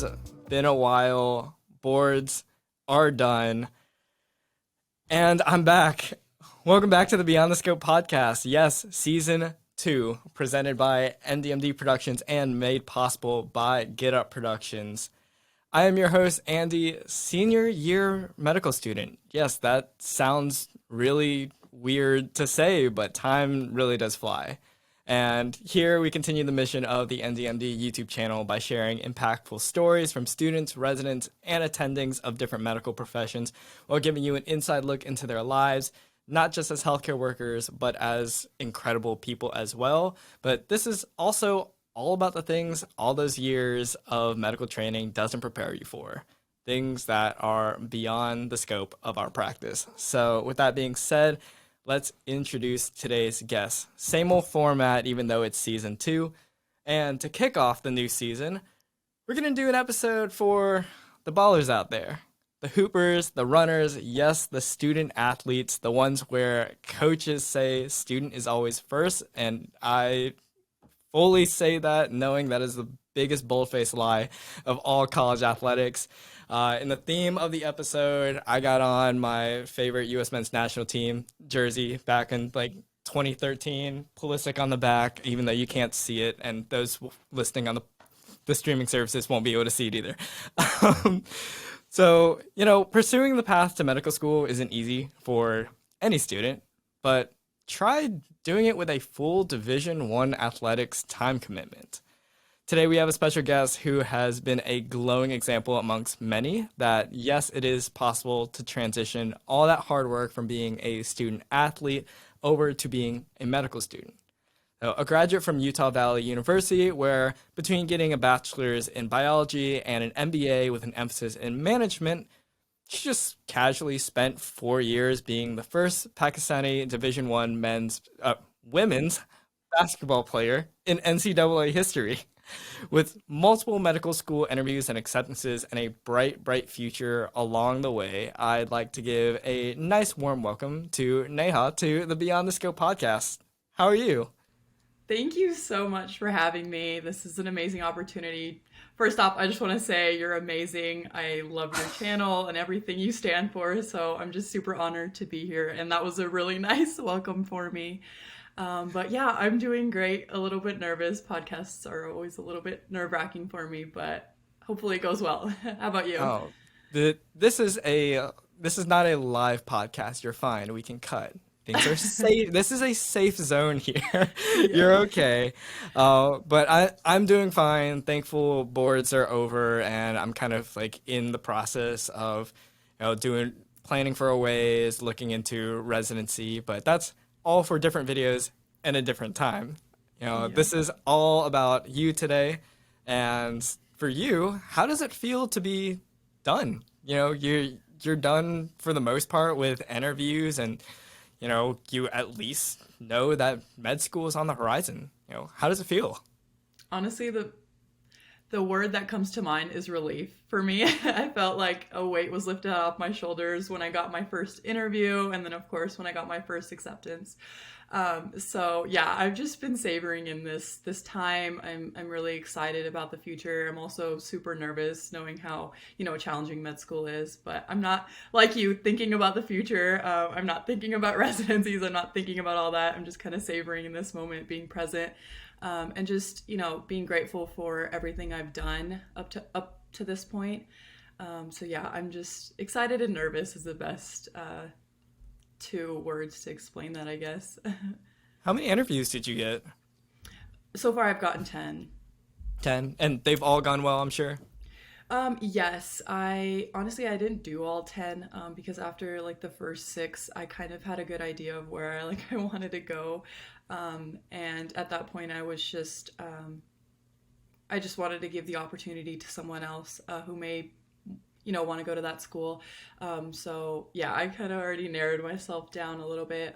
has been a while. Boards are done. And I'm back. Welcome back to the Beyond the Scope podcast. Yes, season 2, presented by NDMD Productions and made possible by Get Up Productions. I am your host, Andy, senior year medical student. Yes, that sounds really weird to say, but time really does fly. And here we continue the mission of the NDMD YouTube channel by sharing impactful stories from students, residents, and attendings of different medical professions while giving you an inside look into their lives, not just as healthcare workers, but as incredible people as well. But this is also all about the things all those years of medical training doesn't prepare you for, things that are beyond the scope of our practice. So with that being said, let's introduce today's guest. Same old format, even though it's season 2. And to kick off the new season, we're going to do an episode for the ballers out there. The hoopers, the runners, yes, the student athletes, the ones where coaches say student is always first. And I fully say that, knowing that is the biggest bold-faced lie of all college athletics. In the theme of the episode, I got on my favorite U.S. men's national team jersey back in 2013, Pulisic on the back, even though you can't see it, and those listening on the streaming services won't be able to see it either. So, pursuing the path to medical school isn't easy for any student, but try doing it with a full Division I athletics time commitment. Today we have a special guest who has been a glowing example amongst many that yes, it is possible to transition all that hard work from being a student athlete over to being a medical student. So, a graduate from Utah Valley University, where between getting a bachelor's in biology and an MBA with an emphasis in management, she just casually spent 4 years being the first Pakistani Division I women's basketball player in NCAA history. With multiple medical school interviews and acceptances and a bright, bright future along the way, I'd like to give a nice warm welcome to Nehaa to the Beyond the Scope podcast. How are you? Thank you so much for having me. This is an amazing opportunity. First off, I just want to say you're amazing. I love your channel and everything you stand for, so I'm just super honored to be here. And that was a really nice welcome for me. But yeah, I'm doing great. A little bit nervous. Podcasts are always a little bit nerve-wracking for me, but hopefully it goes well. How about you? Oh, this is not a live podcast. You're fine. We can cut. Things are safe. This is a safe zone here. You're Yeah. okay. But I'm doing fine. Thankful boards are over, and I'm kind of in the process of, doing planning for a ways, looking into residency. But that's all for different videos and a different time. Yeah. This is all about you today, and for you, how does it feel to be done? You're done for the most part with interviews and you at least know that med school is on the horizon. How does it feel? Honestly, the word that comes to mind is relief for me. I felt like a weight was lifted off my shoulders when I got my first interview, and then of course when I got my first acceptance. So yeah, I've just been savoring in this time. I'm really excited about the future. I'm also super nervous knowing how challenging med school is, but I'm not like you thinking about the future. I'm not thinking about residencies. I'm not thinking about all that. I'm just kind of savoring in this moment, being present. And just being grateful for everything I've done up to this point. So yeah, I'm just excited and nervous is the best 2 words to explain that, I guess. How many interviews did you get? So far, I've gotten 10. 10, and they've all gone well, I'm sure. Yes, I honestly I didn't do all 10 because after the first 6, I kind of had a good idea of where I wanted to go. And at that point, I just wanted to give the opportunity to someone else who may want to go to that school. So yeah, I kind of already narrowed myself down a little bit.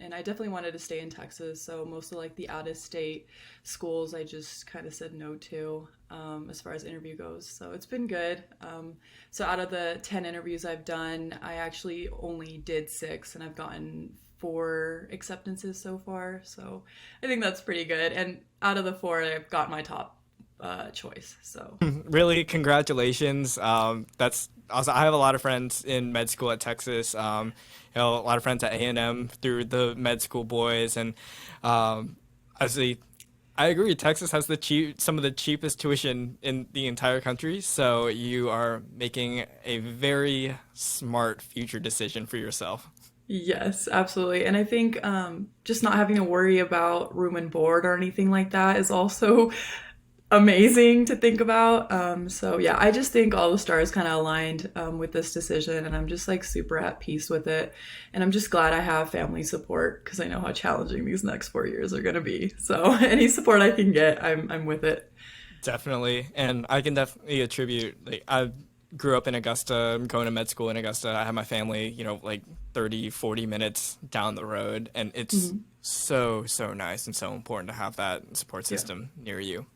And I definitely wanted to stay in Texas. So most of the out of state schools, I just kind of said no to, as far as interview goes. So it's been good. So out of the 10 interviews I've done, I actually only did 6 and I've gotten 4 acceptances so far. So I think that's pretty good. And out of the 4, I've got my top choice. So Really, congratulations. That's also, I have a lot of friends in med school at Texas. A lot of friends at A&M through the med school boys, and actually, I agree. Texas has some of the cheapest tuition in the entire country. So you are making a very smart future decision for yourself. yes, absolutely. And I think just not having to worry about room and board or anything like that is also amazing to think about. So yeah, I just think all the stars kind of aligned with this decision, and I'm just like super at peace with it. And I'm just glad I have family support because I know how challenging these next 4 years are going to be. So any support I can get, I'm with it. Definitely, and I can definitely attribute. Like, I grew up in Augusta. I'm going to med school in Augusta. I have my family, like 30, 40 minutes down the road, and it's Mhm. so nice and so important to have that support Yeah, system near you.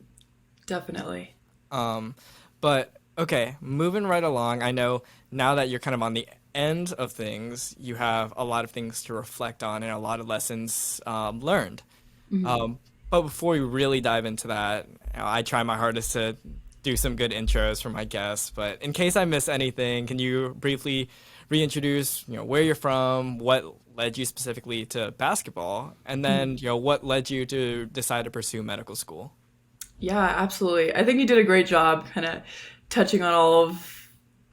definitely. Um, but okay, moving right along. I know now that you're kind of on the end of things, you have a lot of things to reflect on and a lot of lessons learned. Mhm. But before we really dive into that, I try my hardest to do some good intros for my guests. But in case I miss anything, can you briefly reintroduce, where you're from, what led you specifically to basketball, and Mhm. then, what led you to decide to pursue medical school? Yeah, absolutely. I think you did a great job kind of touching on all of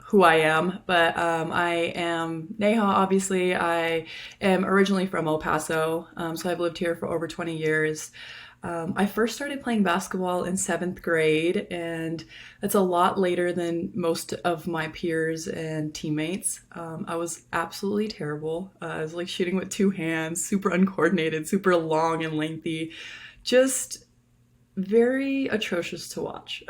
who I am, but I am Neha, obviously. I am originally from El Paso, so I've lived here for over 20 years. I first started playing basketball in seventh grade, and that's a lot later than most of my peers and teammates. I was absolutely terrible. I was like shooting with two hands, super uncoordinated, super long and lengthy. Just very atrocious to watch.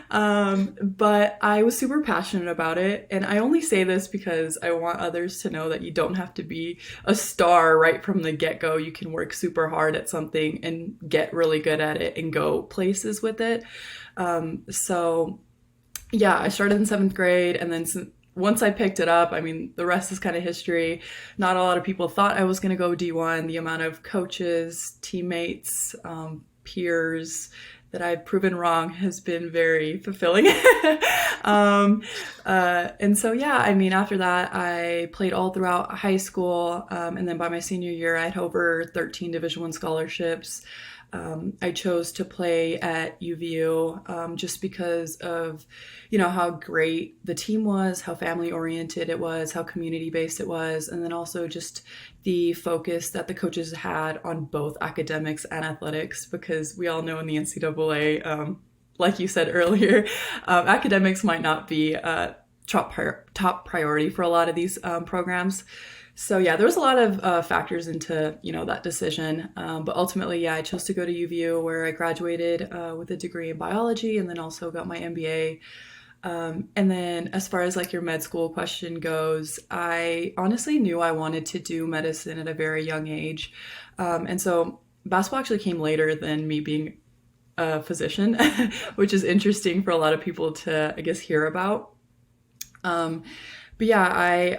But I was super passionate about it. And I only say this because I want others to know that you don't have to be a star right from the get go. You can work super hard at something and get really good at it and go places with it. So, yeah, I started in seventh grade, and then once I picked it up, I mean, the rest is kind of history. Not a lot of people thought I was going to go D1. The amount of coaches, teammates, peers that I've proven wrong has been very fulfilling. um, and so, yeah, I mean, after that, I played all throughout high school. And then by my senior year, I had over 13 Division I scholarships. I chose to play at UVU just because of, how great the team was, how family oriented it was, how community based it was, and then also just the focus that the coaches had on both academics and athletics. Because we all know in the NCAA, like you said earlier, academics might not be top priority for a lot of these programs. So yeah, there was a lot of factors into that decision, but ultimately, yeah, I chose to go to UVU where I graduated with a degree in biology and then also got my MBA. And then as far as like your med school question goes, I honestly knew I wanted to do medicine at a very young age, and so basketball actually came later than me being a physician, which is interesting for a lot of people to I guess hear about. Um, but yeah,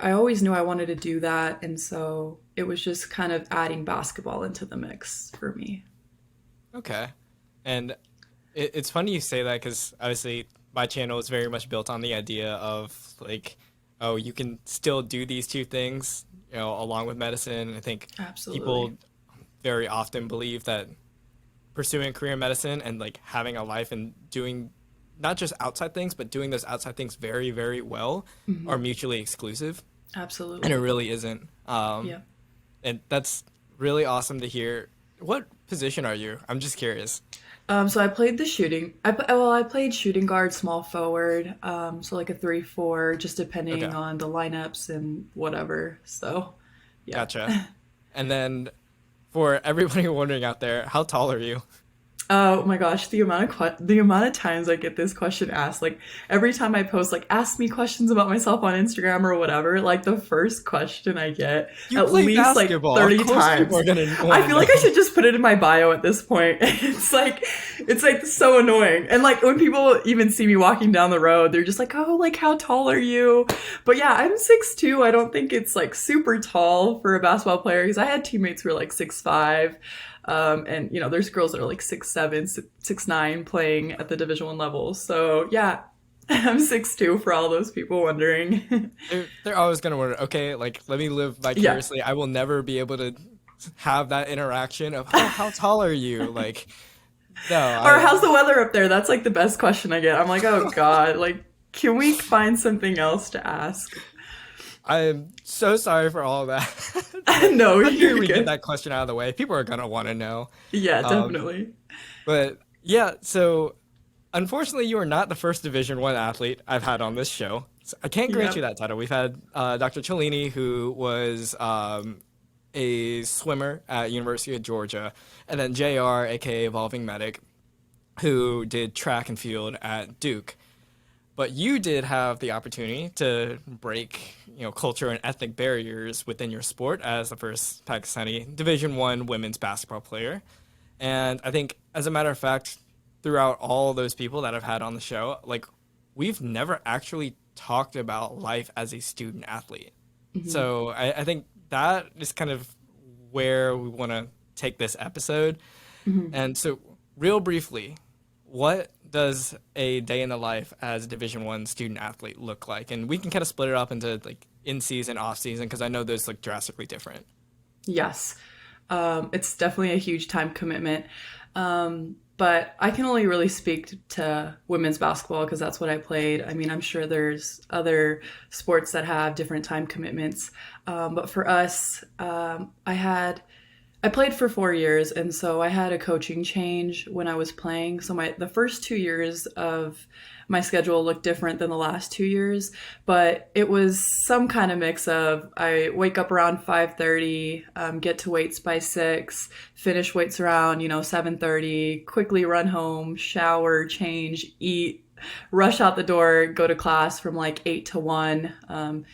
I always knew I wanted to do that. And so it was just kind of adding basketball into the mix for me. Okay. And it's funny you say that because obviously my channel is very much built on the idea of like, oh, you can still do these two things, along with medicine. I think Absolutely. people very often believe that pursuing a career in medicine and like having a life and doing not just outside things, but doing those outside things very, very well Hmm. are mutually exclusive. And it Absolutely. really isn't. Yeah. And that's really awesome to hear. What position are you? I'm just curious. So I played the shooting. I played shooting guard, small forward. So like a 3-4, just depending Okay, on the lineups and whatever. So, yeah. gotcha. And then for everybody wondering out there, how tall are you? Oh my gosh, the amount of times I get this question asked, like every time I post like ask me questions about myself on Instagram or whatever, like the first question I get You at play least like basketball. Of 30 course people are times. gonna want I to feel like I know. should just put it in my bio at this point. It's like so annoying. And like when people even see me walking down the road, they're just like, "Oh, like how tall are you?" But yeah, I'm 6'2". I don't think it's like super tall for a basketball player because I had teammates who were like 6'5". And there's girls that are like 6'7", 6'9", playing at the Division I level. So yeah, I'm 6'2", for all those people wondering. They're always gonna wonder, okay, like let me live Yeah. vicariously. I will never be able to have that interaction of, oh, how tall are you? Like, no, Or how's the weather up there? That's like the best question I get. I'm like, oh God, like, can we find something else to ask? I'm so sorry for all of that. But No, I figured you're we get good. that question out of the way. People are gonna want to know. Yeah, Um, definitely. but yeah, so unfortunately, you are not the first Division One athlete I've had on this show. So I can't grant you Yep. that title. We've had Dr. Cellini, who was a swimmer at University of Georgia, and then JR, aka Evolving Medic, who did track and field at Duke. But you did have the opportunity to break, culture and ethnic barriers within your sport as the first Pakistani Division One women's basketball player. And I think, as a matter of fact, throughout all those people that I've had on the show, like we've never actually talked about life as a student athlete. Hmm. So I think that is kind of where we want to take this episode. Hmm. And so, real briefly, what does a day in the life as a Division One student athlete look like? And we can kind of split it up into like in season, off season, because I know those look drastically different. Yes. It's definitely a huge time commitment. But I can only really speak to women's basketball because that's what I played. I mean, I'm sure there's other sports that have different time commitments. But for us, I played for 4 years, and so I had a coaching change when I was playing. So the first 2 years of my schedule looked different than the last 2 years, but it was some kind of mix of I wake up around 5:30, get to weights by 6, finish weights around 7:30, quickly run home, shower, change, eat, rush out the door, go to class from like 8 to 1,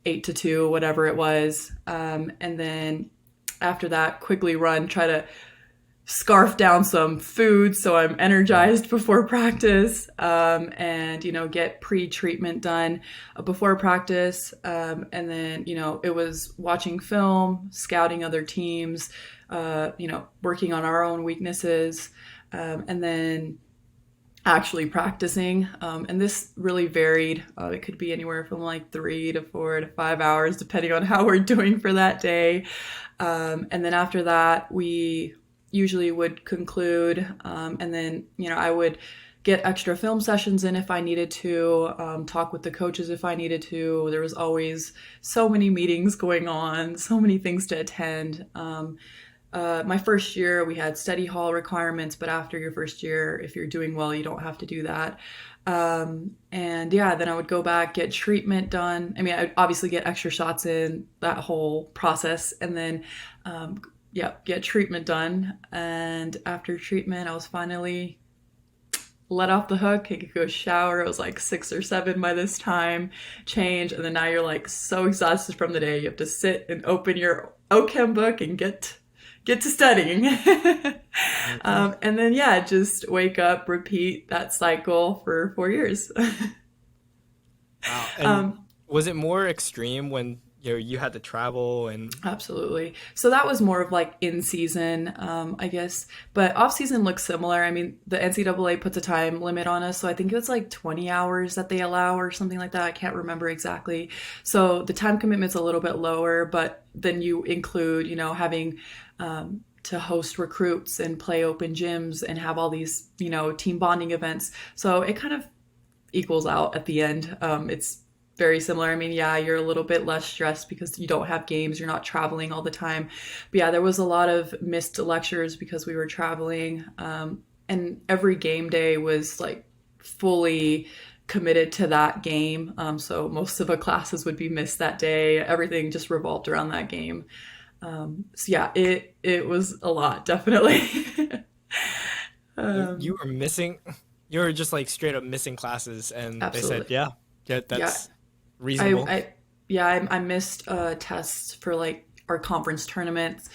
8 to 2, whatever it was, and then after that, quickly run, try to scarf down some food so I'm Yeah. energized before practice, and get pre-treatment done before practice, and then it was watching film, scouting other teams, working on our own weaknesses, and then actually practicing. And this really varied. It could be anywhere from like 3 to 4 to 5 hours, depending on how we're doing for that day. And then after that, we usually would conclude. And then, I would get extra film sessions in if I needed to, talk with the coaches if I needed to. There was always so many meetings going on, so many things to attend. My first year, we had study hall requirements, but after your first year, if you're doing well, you don't have to do that. And yeah, then I would go back, get treatment done. I mean, I'd obviously get extra shots in that whole process, and then, yeah, get treatment done. And after treatment, I was finally let off the hook. I could go shower. It was like 6 or 7 by this time, change, and then now you're like so exhausted from the day. You have to sit and open your OChem book and get to studying. Mhm. And then, yeah, just wake up, repeat that cycle for 4 years. Wow. And um, was it more extreme when you had to travel and Absolutely. So that was more of like in season, I guess. But off season looks similar. I mean, the NCAA puts a time limit on us. So I think it's like 20 hours that they allow or something like that. I can't remember exactly. So the time commitment's a little bit lower, but then you include, having to host recruits and play open gyms and have all these, team bonding events. So it kind of equals out at the end. It's very similar. I mean, yeah, you're a little bit less stressed because you don't have games, you're not traveling all the time. But yeah, there was a lot of missed lectures because we were traveling. And every game day was like fully committed to that game. So most of the classes would be missed that day. Everything just revolved around that game. So yeah, it was a lot, definitely. you um, were missing, you were just like straight up missing classes, and they said, Absolutely. yeah, yeah, Yeah, that's I, reasonable. I yeah, I missed tests for like our conference tournaments,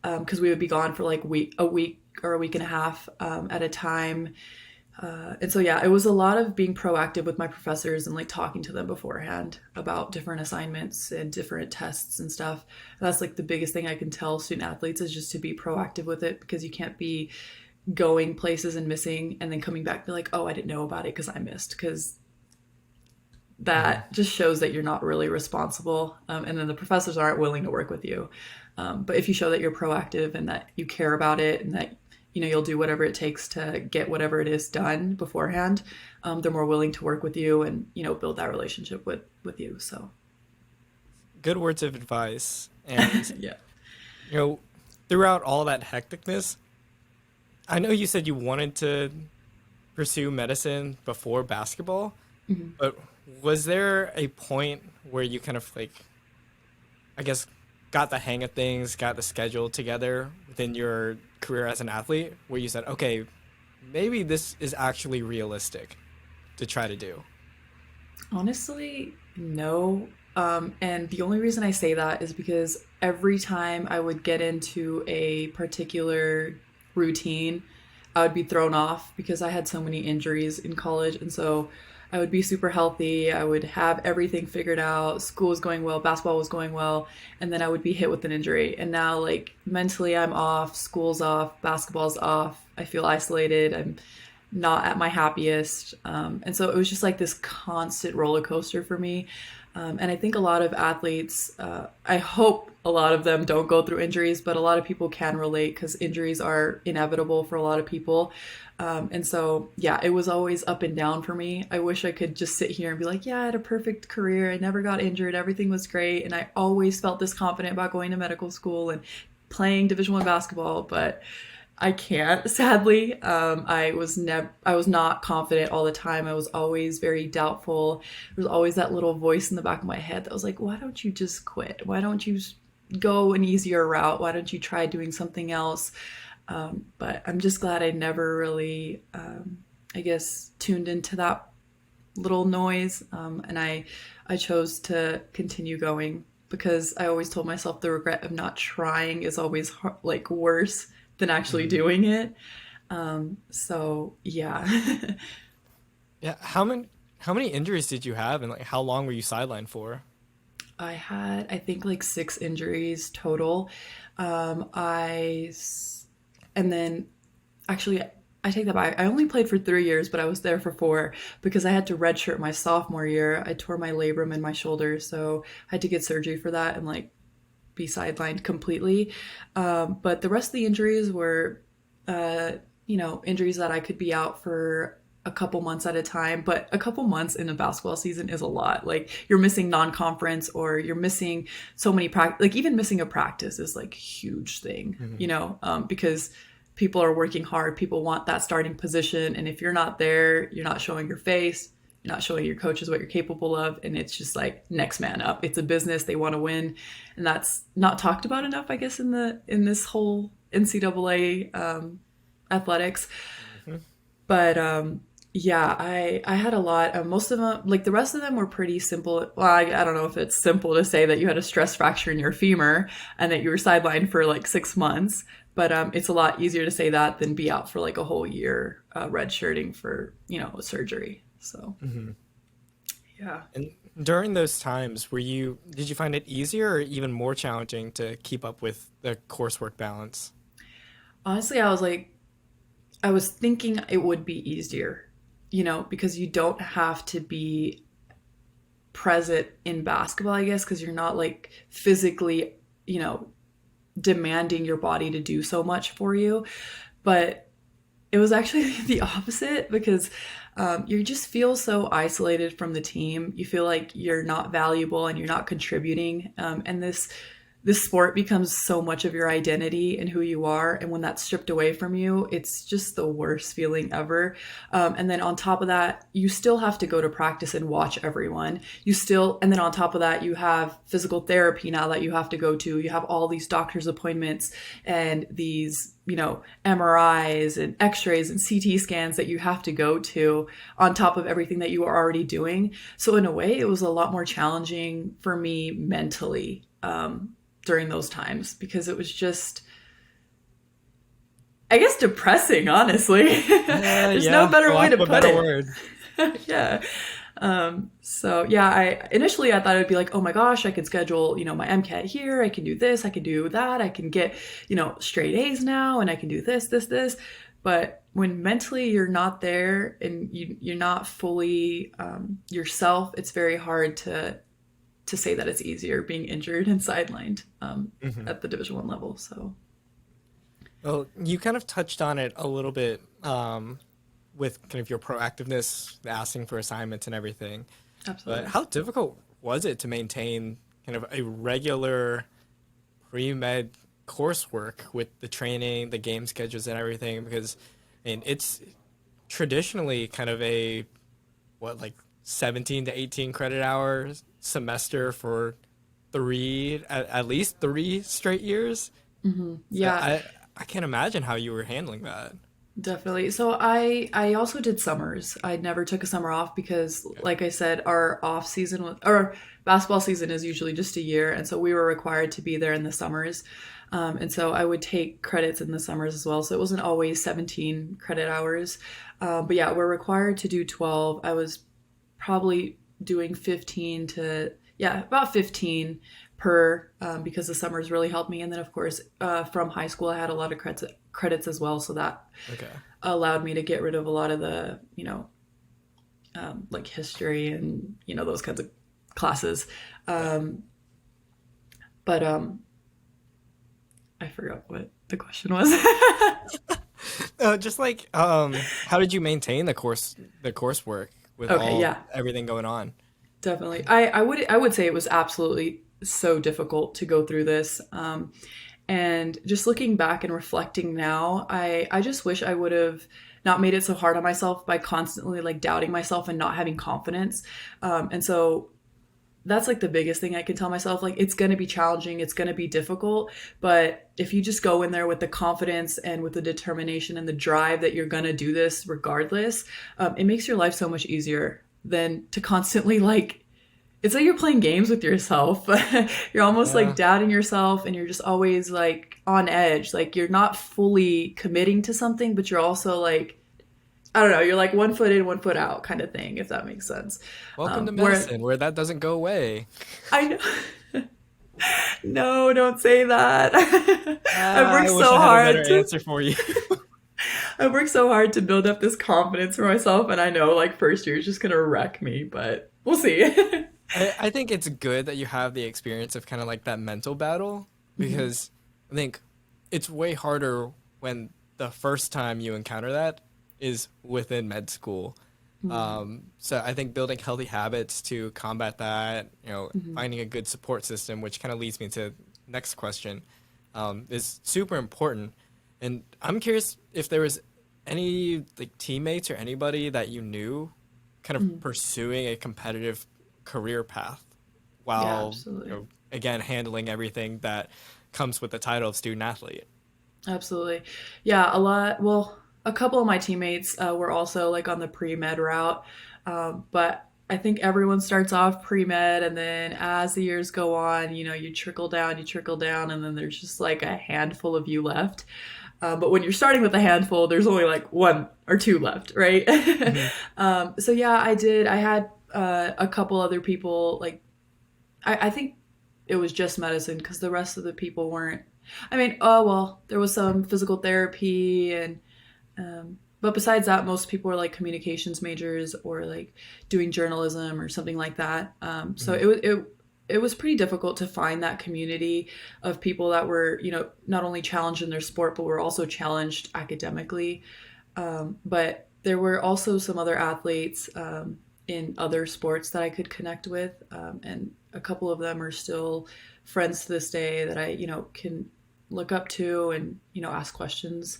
because we would be gone for like a week or a week and a half, at a time. And so, yeah, it was a lot of being proactive with my professors and like talking to them beforehand about different assignments and different tests and stuff. And that's like the biggest thing I can tell student athletes is just to be proactive with it, because you can't be going places and missing and then coming back and be like, oh, I didn't know about it because I missed, because that just shows that you're not really responsible. And then the professors aren't willing to work with you. But if you show that you're proactive and that you care about it and that you'll do whatever it takes to get whatever it is done beforehand, they're more willing to work with you and build that relationship with you. So Good words of advice. And yeah. you know, throughout all that hecticness, I know you said you wanted to pursue medicine before basketball, but was there a point where you kind of like, I guess, got the hang of things, got the schedule together within your career as an athlete, where you said, okay, maybe this is actually realistic to try to do? Honestly, no. And the only reason I say that is because every time I would get into a particular routine, I would be thrown off because I had so many injuries in college. And so I would be super healthy. I would have everything figured out. School was going well, basketball was going well. And then I would be hit with an injury. And now, like, mentally, I'm off, school's off, basketball's off. I feel isolated. I'm not at my happiest. And so it was just like this constant roller coaster for me. And I think a lot of athletes, I hope a lot of them don't go through injuries, but a lot of people can relate because injuries are inevitable for a lot of people. And so, yeah, it was always up and down for me. I wish I could just sit here and be like, yeah, I had a perfect career. I never got injured. Everything was great. And I always felt this confident about going to medical school and playing Division I basketball, but I can't, sadly. I was not confident all the time. I was always very doubtful. There was always that little voice in the back of my head that was like, why don't you just quit? Why don't you go an easier route? Why don't you try doing something else? But I'm just glad I never really, I guess, tuned into that little noise. And I chose to continue going because I always told myself the regret of not trying is always like worse than actually doing it. So yeah. Yeah. How many injuries did you have, and like how long were you sidelined for? I had, I think, like 6 injuries total. I and then actually I take that back. I only played for 3 years, but I was there for 4 because I had to redshirt my sophomore year. I tore my labrum in my shoulder, so I had to get surgery for that and like be sidelined completely. But the rest of the injuries were, injuries that I could be out for a couple months at a time. But a couple months in a basketball season is a lot. Like you're missing non-conference or you're missing so many practice. Like even missing a practice is like a huge thing, because people are working hard. People want that starting position. And if you're not there, you're not showing your face. You're not showing your coaches what you're capable of, and it's just like next man up. It's a business, they want to win, and that's not talked about enough, I guess, in this whole NCAA athletics. But yeah, I had a lot. Most of them, like the rest of them, were pretty simple. Well, I don't know if it's simple to say that you had a stress fracture in your femur and that you were sidelined for like 6 months, but it's a lot easier to say that than be out for like a whole year redshirting for surgery. So, yeah. And during those times, did you find it easier or even more challenging to keep up with the coursework balance? Honestly, I was thinking it would be easier, because you don't have to be present in basketball, I guess, because you're not like physically, demanding your body to do so much for you. But it was actually the opposite because you just feel so isolated from the team. You feel like you're not valuable and you're not contributing. And this sport becomes so much of your identity and who you are. And when that's stripped away from you, it's just the worst feeling ever. And then on top of that, you still have to go to practice and watch everyone. And then on top of that, you have physical therapy now that you have to go to. You have all these doctor's appointments and these MRIs and x-rays and CT scans that you have to go to on top of everything that you are already doing. So in a way, it was a lot more challenging for me mentally during those times because it was just, I guess depressing, honestly. There's no Yeah, for better way lack to of a put better it. word. Yeah. So yeah, I initially I thought it would be like, oh my gosh, I could schedule, my MCAT here, I can do this, I can do that, I can get, straight A's now, and I can do this. But when mentally you're not there and you're not fully yourself, it's very hard to say that it's easier being injured and sidelined Hmm. at the Division 1 level. So Well, you kind of touched on it a little bit with kind of your proactiveness, asking for assignments and everything. But absolutely. how difficult was it to maintain kind of a regular pre-med coursework with the training, the game schedules, and everything? Because I mean, it's traditionally kind of a what like 17 to 18 credit hours semester for at least 3 straight years. So Yeah, I can't imagine how you were handling that. definitely. So I also did summers. I never took a summer off because, Okay. like I said, our off season our basketball season is usually just a year, and so we were required to be there in the summers. And so I would take credits in the summers as well. So it wasn't always 17 credit hours. But yeah, we're required to do 12. I was probably doing 15 to, yeah, about 15 per because the summers really helped me. And then, of course, from high school, I had a lot of credits as well. So that Okay. allowed me to get rid of a lot of the, like history and, those kinds of classes. Yeah. Um, but I forgot what the question was. Just like how did you maintain the coursework with Okay, all yeah, everything going on? definitely. I would say it was absolutely so difficult to go through this. And just looking back and reflecting now, I just wish I would have not made it so hard on myself by constantly like doubting myself and not having confidence. And so that's like the biggest thing I can tell myself. Like, it's going to be challenging, it's going to be difficult. But if you just go in there with the confidence and with the determination and the drive that you're going to do this regardless, it makes your life so much easier than to constantly like, it's like you're playing games with yourself. You're almost like Yeah. doubting yourself and you're just always like on edge. Like you're not fully committing to something, but you're also like, I don't know, you're like 1 foot in, 1 foot out kind of thing, if that makes sense. Welcome to Where medicine, where that doesn't go away. I know, no, don't say that. I've I worked wish so I had a better hard to, answer for you. I've worked so hard to build up this confidence for myself. And I know like first year is just going to wreck me, but we'll see. I think it's good that you have the experience of kind of like that mental battle Mhm. because I think it's way harder when the first time you encounter that is within med school. Mhm. So I think building healthy habits to combat that, Mhm. finding a good support system, which kind of leads me to next question, is super important. And I'm curious if there was any like teammates or anybody that you knew kind of Mhm. pursuing a competitive career path Yeah, while, absolutely. again, handling everything that comes with the title of student athlete. Absolutely. Yeah, a lot. Well, a couple of my teammates were also like on the pre med route. But I think everyone starts off pre med, and then as the years go on, you trickle down, and then there's just like a handful of you left. But when you're starting with a handful, there's only like one or two left, right? Hmm. So yeah, I did. I had a couple other people like I think it was just medicine because the rest of the people weren't. I mean, oh well, there was some physical therapy and but besides that, most people were like communications majors or like doing journalism or something like that. So Hmm. it was pretty difficult to find that community of people that were not only challenged in their sport but were also challenged academically. But there were also some other athletes in other sports that I could connect with, and a couple of them are still friends to this day that I, can look up to and ask questions.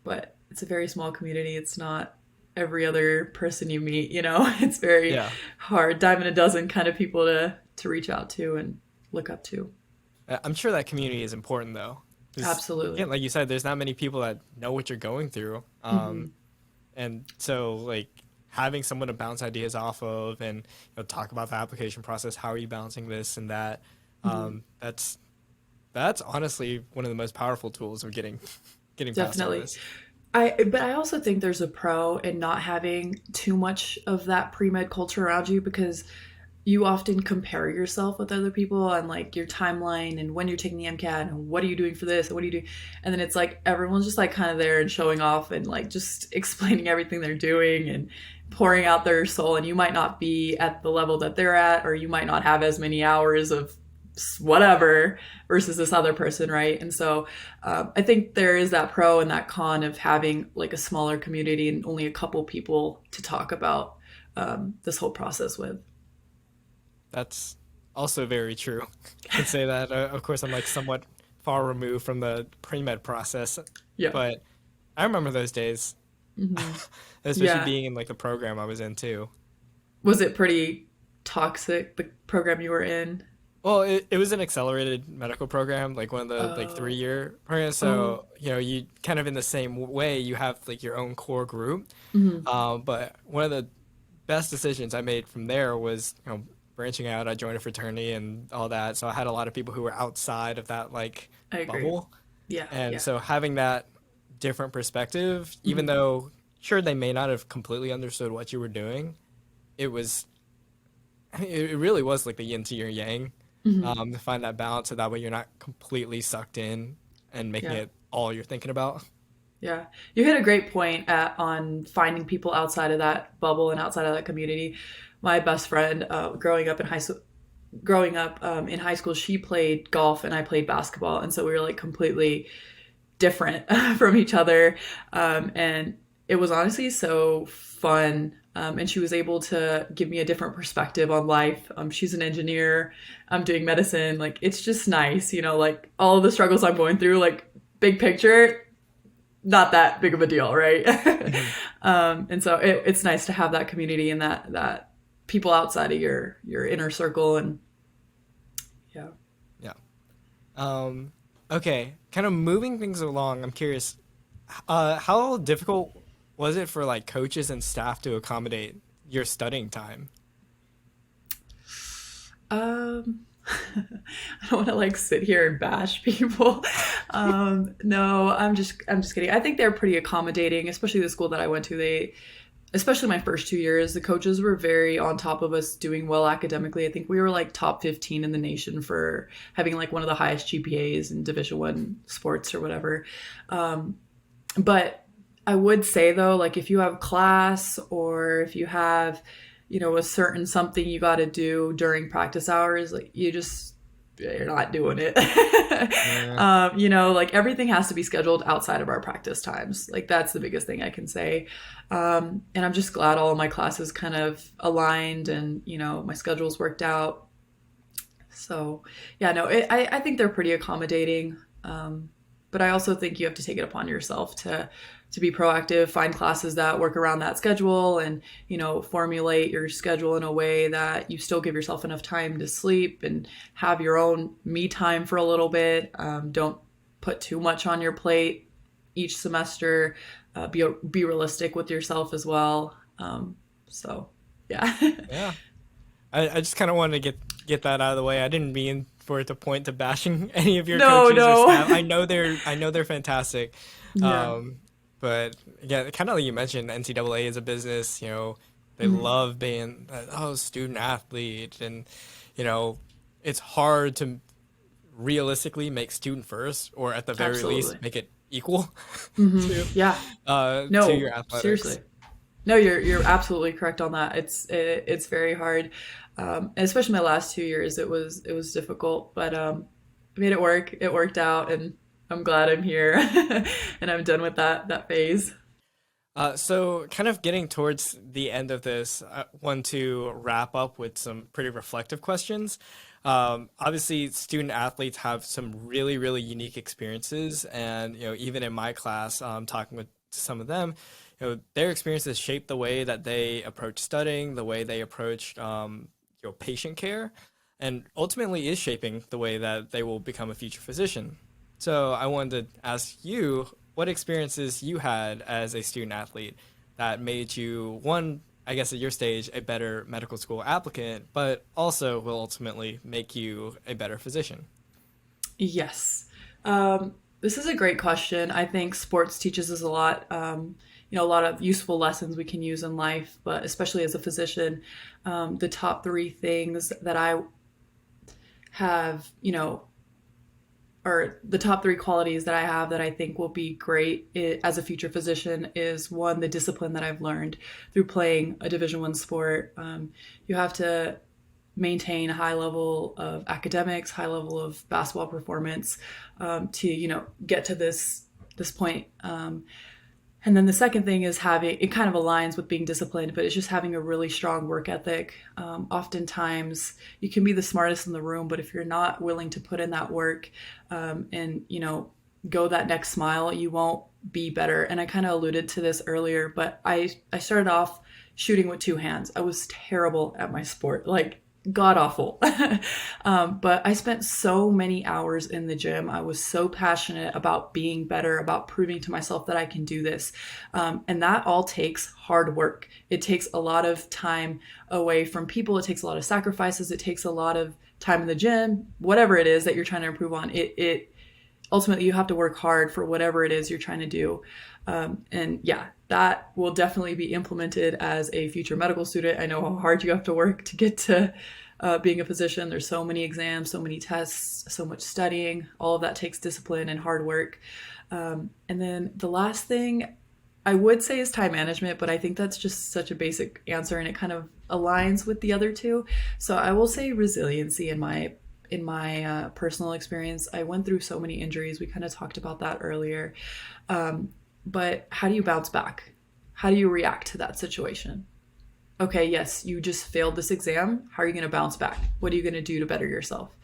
But it's a very small community. It's not every other person you meet. It's very Yeah. hard, dime in a dozen kind of people to reach out to and look up to. I'm sure that community is important though. Because, again, Absolutely. like you said, there's not many people that know what you're going through. Hmm. And so, like, having someone to bounce ideas off of and talk about the application process, how are you balancing this and that? Hmm. That's honestly one of the most powerful tools of getting getting past all Definitely. this. But I also think there's a pro in not having too much of that pre-med culture around you, because you often compare yourself with other people and like your timeline and when you're taking the MCAT and what are you doing for this and what are you doing, and then it's like everyone's just like kind of there and showing off and like just explaining everything they're doing and pouring out their soul, and you might not be at the level that they're at, or you might not have as many hours of whatever versus this other person, right? And so I think there is that pro and that con of having like a smaller community and only a couple people to talk about this whole process with. That's also very true. I can say that. Of course, I'm like somewhat far removed from the pre-med process, Yeah. but I remember those days, Hmm. especially Yeah. being in like the program I was in too. Was it pretty toxic, the program you were in? Well, it was an accelerated medical program, like one of the like Oh. 3 year programs. Oh. So, you kind of in the same way, you have like your own core group. Hmm. But one of the best decisions I made from there was, branching out. I joined a fraternity and all that. So I had a lot of people who were outside of that like I agree. bubble. Yeah. And Yeah. so having that different perspective, even Hmm. though sure they may not have completely understood what you were doing, it was it really was like the yin to your yang, Hmm. to find that balance so that way you're not completely sucked in and making Yeah. it all you're thinking about. Yeah, you hit a great point on finding people outside of that bubble and outside of that community. My best friend, growing up in high school, she played golf and I played basketball, and so we were like completely different from each other. And it was honestly so fun. And she was able to give me a different perspective on life. She's an engineer. I'm doing medicine. Like, it's just nice, like all of the struggles I'm going through, like big picture, not that big of a deal, right? Hmm. And so it's nice to have that community and that people outside of your inner circle, and yeah. Yeah. Um, okay, kind of moving things along. I'm curious, how difficult was it for like coaches and staff to accommodate your studying time? Um, I don't want to like sit here and bash people. No, I'm just kidding. I think they're pretty accommodating, especially the school that I went to. Especially my first 2 years, the coaches were very on top of us doing well academically. I think we were like top 15 in the nation for having like one of the highest GPAs in Division 1 sports or whatever. Um, but I would say though, like if you have class or if you have, a certain something you got to do during practice hours, like you're not doing it. Yeah. Like everything has to be scheduled outside of our practice times. Like that's the biggest thing I can say. And I'm just glad all of my classes kind of aligned and, my schedules worked out. So yeah, no, I think they're pretty accommodating. But I also think you have to take it upon yourself to be proactive, find classes that work around that schedule, and formulate your schedule in a way that you still give yourself enough time to sleep and have your own me time for a little bit. Don't put too much on your plate each semester. Be realistic with yourself as well. So yeah. Yeah. I just kind of wanted to get that out of the way. I didn't mean for it to point to bashing any of your No, coaches or no. staff. I know they're fantastic. Yeah. Um, but yeah, kind of like you mentioned, NCAA is a business. They Mhm. love being student athlete, and you know it's hard to realistically make student first, or at the very Absolutely. least make it equal Hmm. to Yeah. your No, athletics. seriously. No, you're absolutely correct on that. It's very hard, and especially my last 2 years. It was difficult, but I made it work. It worked out, and I'm glad I'm here, and I'm done with that phase. So, kind of getting towards the end of this, I want to wrap up with some pretty reflective questions. Obviously, student athletes have some really, really unique experiences, and even in my class, talking with some of them, their experiences shape the way that they approach studying, the way they approach, patient care, and ultimately is shaping the way that they will become a future physician. So I wanted to ask you what experiences you had as a student athlete that made you, one, I guess at your stage, a better medical school applicant, but also will ultimately make you a better physician. Yes. Um, This is a great question. I think sports teaches us a lot, a lot of useful lessons we can use in life, but especially as a physician, the top three things that I have, or the top three qualities that I have that I think will be great as a future physician is one, the discipline that I've learned through playing a Division I sport. You have to maintain a high level of academics, high level of basketball performance to get to this point. And then the second thing is having, it kind of aligns with being disciplined, but it's just having a really strong work ethic. Oftentimes you can be the smartest in the room, but if you're not willing to put in that work and, go that next mile, you won't be better. And I kind of alluded to this earlier, but I started off shooting with two hands. I was terrible at my sport, like god awful. But I spent so many hours in the gym. I was so passionate about being better, about proving to myself that I can do this. And that all takes hard work. It takes a lot of time away from people. It takes a lot of sacrifices. It takes a lot of time in the gym, whatever it is that you're trying to improve on. It ultimately, you have to work hard for whatever it is you're trying to do. And yeah, that will definitely be implemented as a future medical student. I know how hard you have to work to get to being a physician. There's so many exams, so many tests, so much studying. All of that takes discipline and hard work. And then the last thing I would say is time management, but I think that's just such a basic answer and it kind of aligns with the other two. So I will say resiliency in my personal experience. I went through so many injuries. We kind of talked about that earlier. But how do you bounce back? How do you react to that situation? Okay, yes, you just failed this exam. How are you going to bounce back? What are you going to do to better yourself?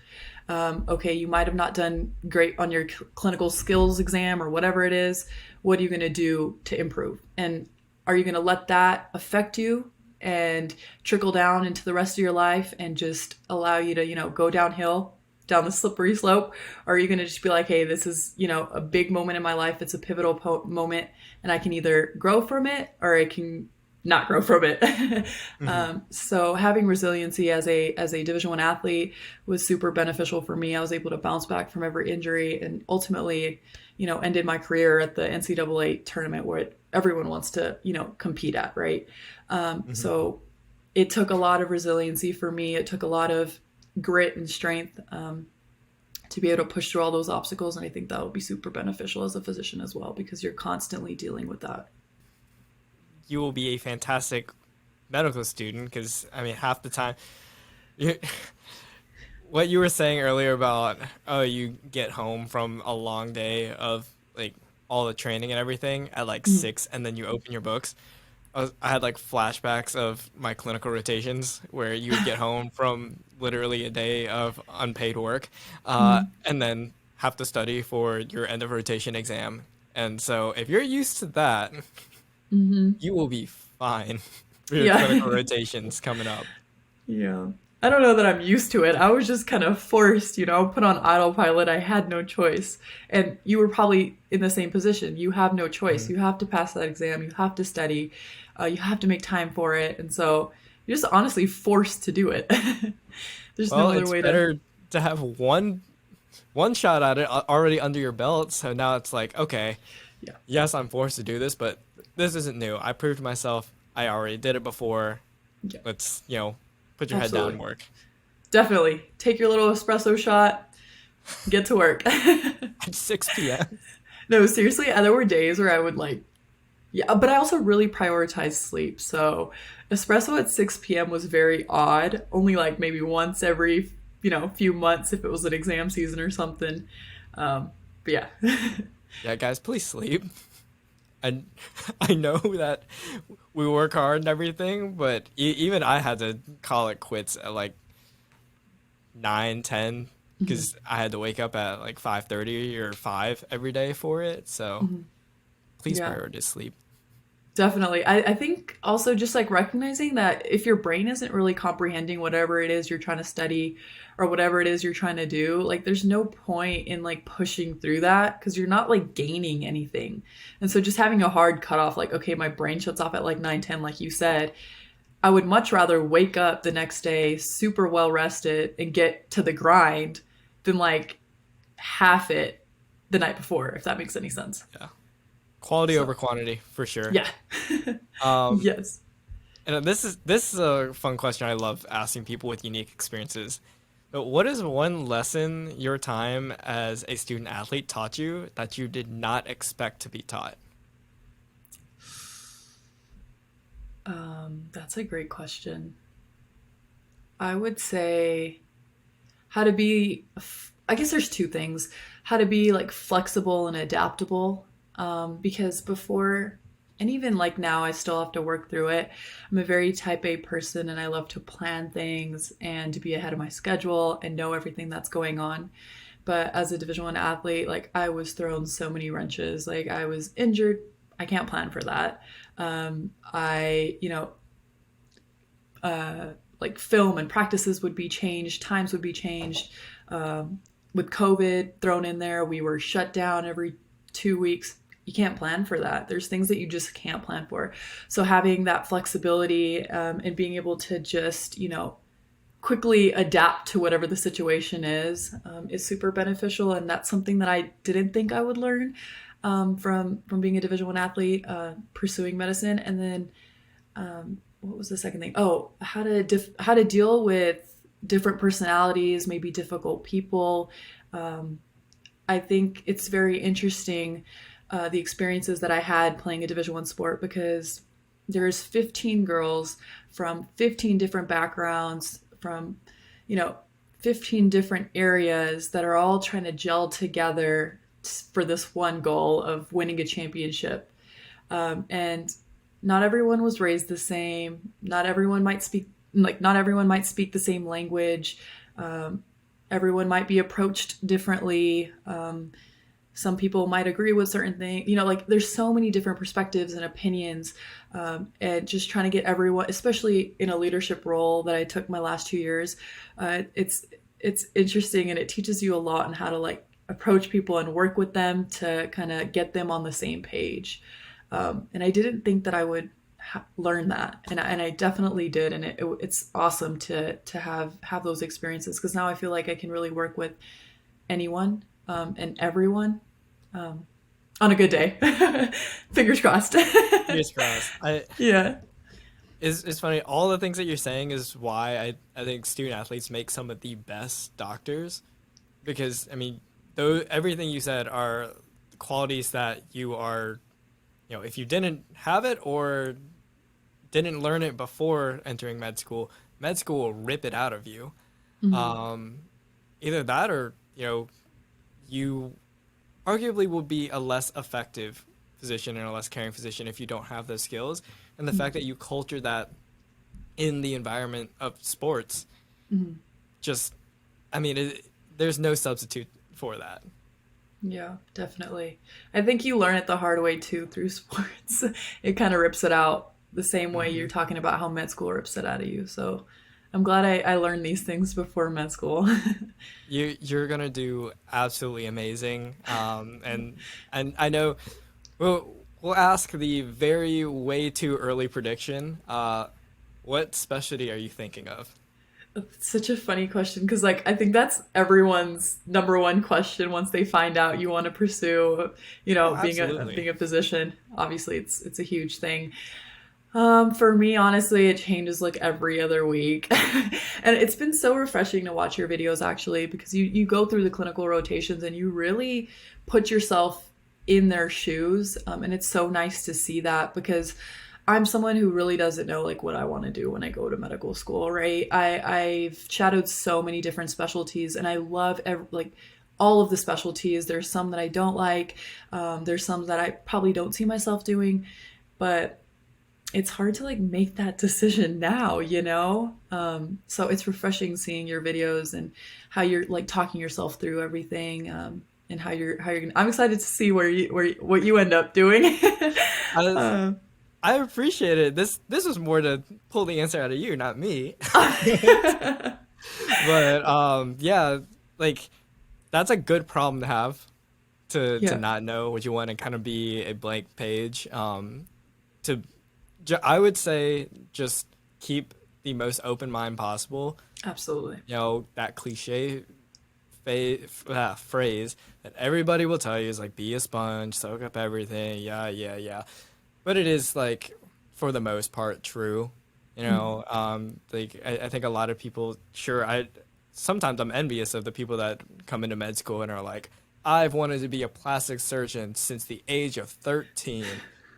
Okay, you might have not done great on your clinical skills exam or whatever it is. What are you going to do to improve? And are you going to let that affect you and trickle down into the rest of your life and just allow you to, go downhill, down the slippery slope? Or are you going to just be like, hey, this is, a big moment in my life. It's a pivotal moment and I can either grow from it or I can not grow from it. So having resiliency as a Division I athlete was super beneficial for me. I was able to bounce back from every injury and ultimately, ended my career at the NCAA tournament where everyone wants to, compete at, right? So it took a lot of resiliency for me. It took a lot of grit and strength to be able to push through all those obstacles. And I think that would be super beneficial as a physician as well, because you're constantly dealing with that. You will be a fantastic medical student because, half the time, what you were saying earlier about, oh, you get home from a long day of like all the training and everything at like 6 and then you open your books. I had like flashbacks of my clinical rotations where you would get home from literally a day of unpaid work and then have to study for your end of rotation exam. And so if you're used to that, you will be fine for your clinical rotations coming up. Yeah. I don't know that I'm used to it. I was just kind of forced, put on autopilot. I had no choice. And you were probably in the same position. You have no choice. You have to pass that exam. You have to study. You have to make time for it. And so you're just honestly forced to do it. There's no other way it's better to have one shot at it already under your belt. So now it's like, okay, yes, I'm forced to do this, but this isn't new. I proved to myself I already did it before. Yeah. Let's, put your head down and work. Definitely. Take your little espresso shot, get to work. At 6 p.m. No, seriously, there were days where I would but I also really prioritized sleep. So espresso at 6 p.m. was very odd. Only maybe once every, few months if it was an exam season or something. But yeah. Yeah, guys, please sleep. And I know that we work hard and everything, but even I had to call it quits at 9, 10, because I had to wake up at 5:30 or 5 every day for it. So please prioritize sleep. Definitely. I think also just recognizing that if your brain isn't really comprehending whatever it is you're trying to study or whatever it is you're trying to do, there's no point in pushing through that because you're not gaining anything. And so just having a hard cutoff, okay, my brain shuts off at 9, 10, like you said, I would much rather wake up the next day super well rested and get to the grind than half it the night before, if that makes any sense. Yeah. Quality So over quantity for sure. yeah. Um, Yes. and this is a fun question I love asking people with unique experiences. But what is one lesson your time as a student athlete taught you that you did not expect to be taught? That's a great question. I would say how to be, I guess there's two things. How to be like flexible and adaptable. Because before, and even like now, I still have to work through it. I'm a very type A person and I love to plan things and to be ahead of my schedule and know everything that's going on. But as a Division 1 athlete, like I was thrown so many wrenches. Like I was injured. I can't plan for that. I, like film and practices would be changed, times would be changed. With COVID thrown in there, we were shut down every 2 weeks. You can't plan for that. There's things that you just can't plan for. So having that flexibility and being able to just, quickly adapt to whatever the situation is super beneficial. And that's something that I didn't think I would learn from being a Division 1 athlete, pursuing medicine. And then what was the second thing? Oh, how to deal with different personalities, maybe difficult people. I think it's very interesting the experiences that I had playing a Division 1 sport because there's 15 girls from 15 different backgrounds, from 15 different areas that are all trying to gel together for this one goal of winning a championship. And not everyone was raised the same. Not everyone might speak the same language. Everyone might be approached differently. Some people might agree with certain things. Like there's so many different perspectives and opinions, and just trying to get everyone, especially in a leadership role that I took my last 2 years. It's interesting and it teaches you a lot on how to like approach people and work with them to kind of get them on the same page. And I didn't think that I would learn that, and I definitely did, and it's awesome to have those experiences because now I feel like I can really work with anyone and everyone on a good day. Fingers crossed. Fingers crossed. Yeah. It's funny. All the things that you're saying is why I think student athletes make some of the best doctors because I mean, though everything you said are qualities that you are, if you didn't have it or didn't learn it before entering med school will rip it out of you. Mm-hmm. Either that or, you arguably will be a less effective physician and a less caring physician if you don't have those skills. And the fact that you culture that in the environment of sports, Mm-hmm. just, I mean, there's no substitute for that. Yeah, definitely. I think you learn it the hard way too through sports. It kind of rips it out the same way you're talking about how med school rips it out of you. So I'm glad I learned these things before med school. You're gonna do absolutely amazing. And I know we'll ask the very way too early prediction. What specialty are you thinking of? It's such a funny question because like I think that's everyone's number one question once they find out you want to pursue, Oh, being absolutely. a physician. Obviously, it's a huge thing. For me, honestly, it changes like every other week. And it's been so refreshing to watch your videos actually, because you go through the clinical rotations and you really put yourself in their shoes. And it's so nice to see that because I'm someone who really doesn't know like what I want to do when I go to medical school, right? I've shadowed so many different specialties and I love like all of the specialties. There's some that I don't like. There's some that I probably don't see myself doing, but it's hard to like make that decision now. So it's refreshing seeing your videos and how you're like talking yourself through everything, and I'm excited to see what you end up doing. I, um, I appreciate it. This was more to pull the answer out of you, not me. But yeah, like that's a good problem to have to yeah, not know what you want and kind of be a blank page. To I would say just keep the most open mind possible. absolutely. That cliche phrase that everybody will tell you is like, be a sponge, soak up everything. Yeah, yeah, yeah. But it is like, for the most part, true. You know, like I think a lot of people, sure, sometimes I'm envious of the people that come into med school and are like, I've wanted to be a plastic surgeon since the age of 13,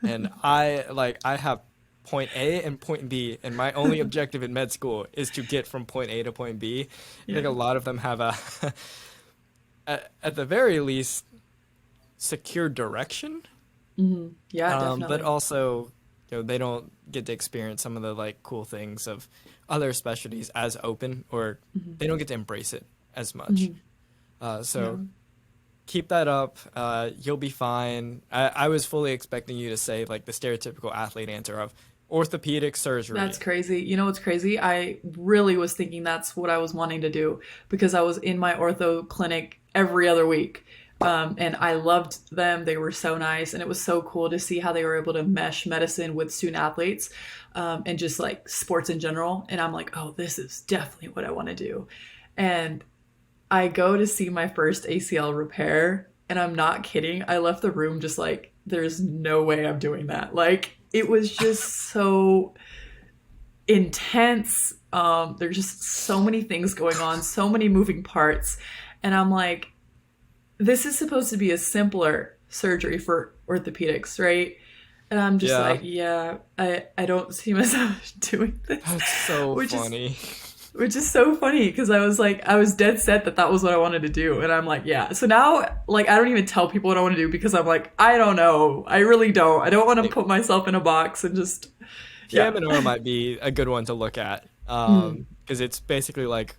and I have point A and point B, and my only objective in med school is to get from point A to point B. I think Yeah. a lot of them have a, at the very least, secure direction, Yeah, but definitely. also, they don't get to experience some of the like cool things of other specialties as open, or they don't get to embrace it as much. Yeah. So keep that up. You'll be fine. I was fully expecting you to say like the stereotypical athlete answer of orthopedic That's surgery. crazy. You know what's crazy? I really was thinking that's what I was wanting to do because I was in my ortho clinic every other week. And I loved them. They were so nice. And it was so cool to see how they were able to mesh medicine with student athletes and just like sports in general. And I'm like, oh, this is definitely what I want to do. And I go to see my first ACL repair, and I'm not kidding. I left the room just like, there's no way I'm doing that. Like, it was just so intense. There's just so many things going on, so many moving parts. And I'm like, this is supposed to be a simpler surgery for orthopedics, right? And I'm just Yeah, like, yeah, I don't see myself doing this, that's so which is funny. which is so funny because I was like, I was dead set that that was what I wanted to do. And I'm like, yeah. So now, like, I don't even tell people what I want to do because I'm like, I don't know. I really don't. I don't want to Like, put myself in a box and just, yeah. PM&R might be a good one to look at, Mm. because it's basically like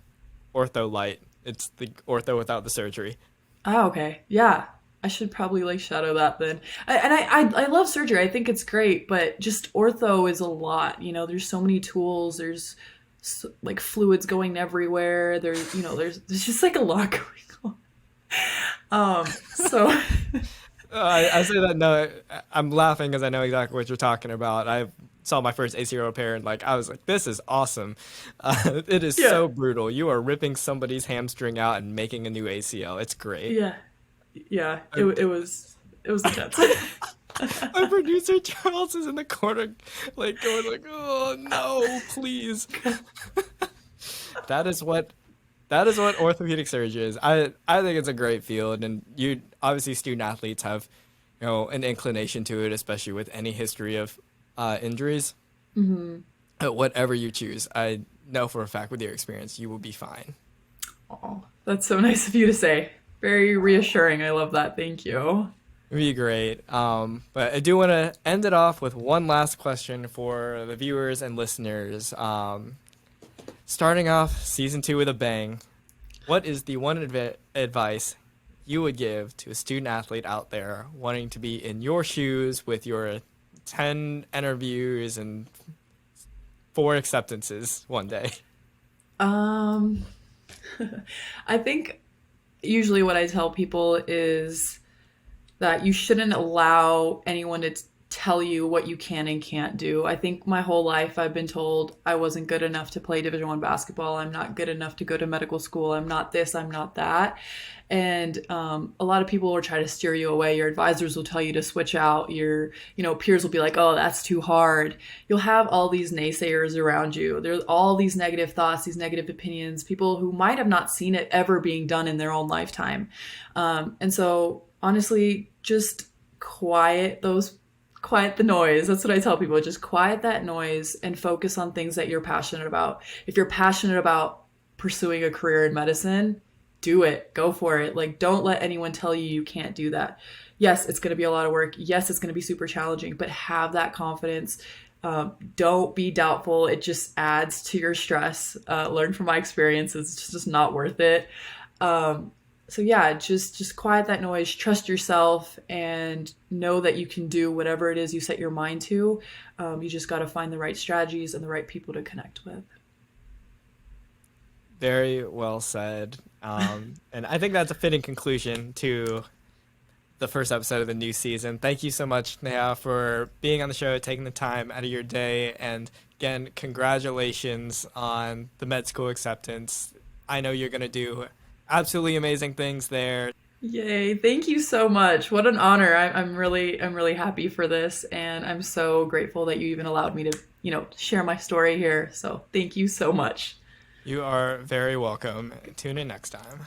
ortho light. It's the ortho without the surgery. Oh, okay. Yeah. I should probably like shadow that then. I love surgery. I think it's great, but just ortho is a lot. You know, there's so many tools. There's like fluids going everywhere. There's just like a lot going on. So I say that, no, I'm laughing because I know exactly what you're talking about. I saw my first ACL repair and like I was like, this is awesome. It is yeah, so brutal. You are ripping somebody's hamstring out and making a new ACL. It's great. yeah, yeah. I, It was intense. my producer Charles is in the corner, like going like, oh no, please. That is what that is what orthopedic surgery is. I think it's a great field, and you obviously student athletes have, an inclination to it, especially with any history of injuries. Whatever you choose, I know for a fact with your experience, you will be fine. Oh, that's so nice of you to say. Very reassuring. I love that. Thank you. It'd be great. But I do want to end it off with one last question for the viewers and listeners. Starting off season 2 with a bang, what is the one advice you would give to a student athlete out there wanting to be in your shoes with your 10 interviews and 4 acceptances one day? Um, I think usually what I tell people is that you shouldn't allow anyone to tell you what you can and can't do. I think my whole life I've been told I wasn't good enough to play Division 1 basketball. I'm not good enough to go to medical school. I'm not this, I'm not that. And a lot of people will try to steer you away. Your advisors will tell you to switch out. Your, peers will be like, "Oh, that's too hard." You'll have all these naysayers around you. There's all these negative thoughts, these negative opinions, people who might have not seen it ever being done in their own lifetime. And so, honestly, just quiet the noise. That's what I tell people. Just quiet that noise and focus on things that you're passionate about. If you're passionate about pursuing a career in medicine, do it. Go for it. Like, don't let anyone tell you you can't do that. Yes, it's going to be a lot of work. Yes, it's going to be super challenging, but have that confidence. Don't be doubtful. It just adds to your stress. Learn from my experience. It's just not worth it. So yeah, just quiet that noise, trust yourself, and know that you can do whatever it is you set your mind to. You just got to find the right strategies and the right people to connect with. Very well said. And I think that's a fitting conclusion to the first episode of the new season. Thank you so much, Neha, for being on the show, taking the time out of your day. And again, congratulations on the med school acceptance. I know you're going to do absolutely amazing things there. Yay. Thank you so much. What an honor. I'm really happy for this, and I'm so grateful that you even allowed me to, share my story here. So thank you so much. You are very welcome. Tune in next time.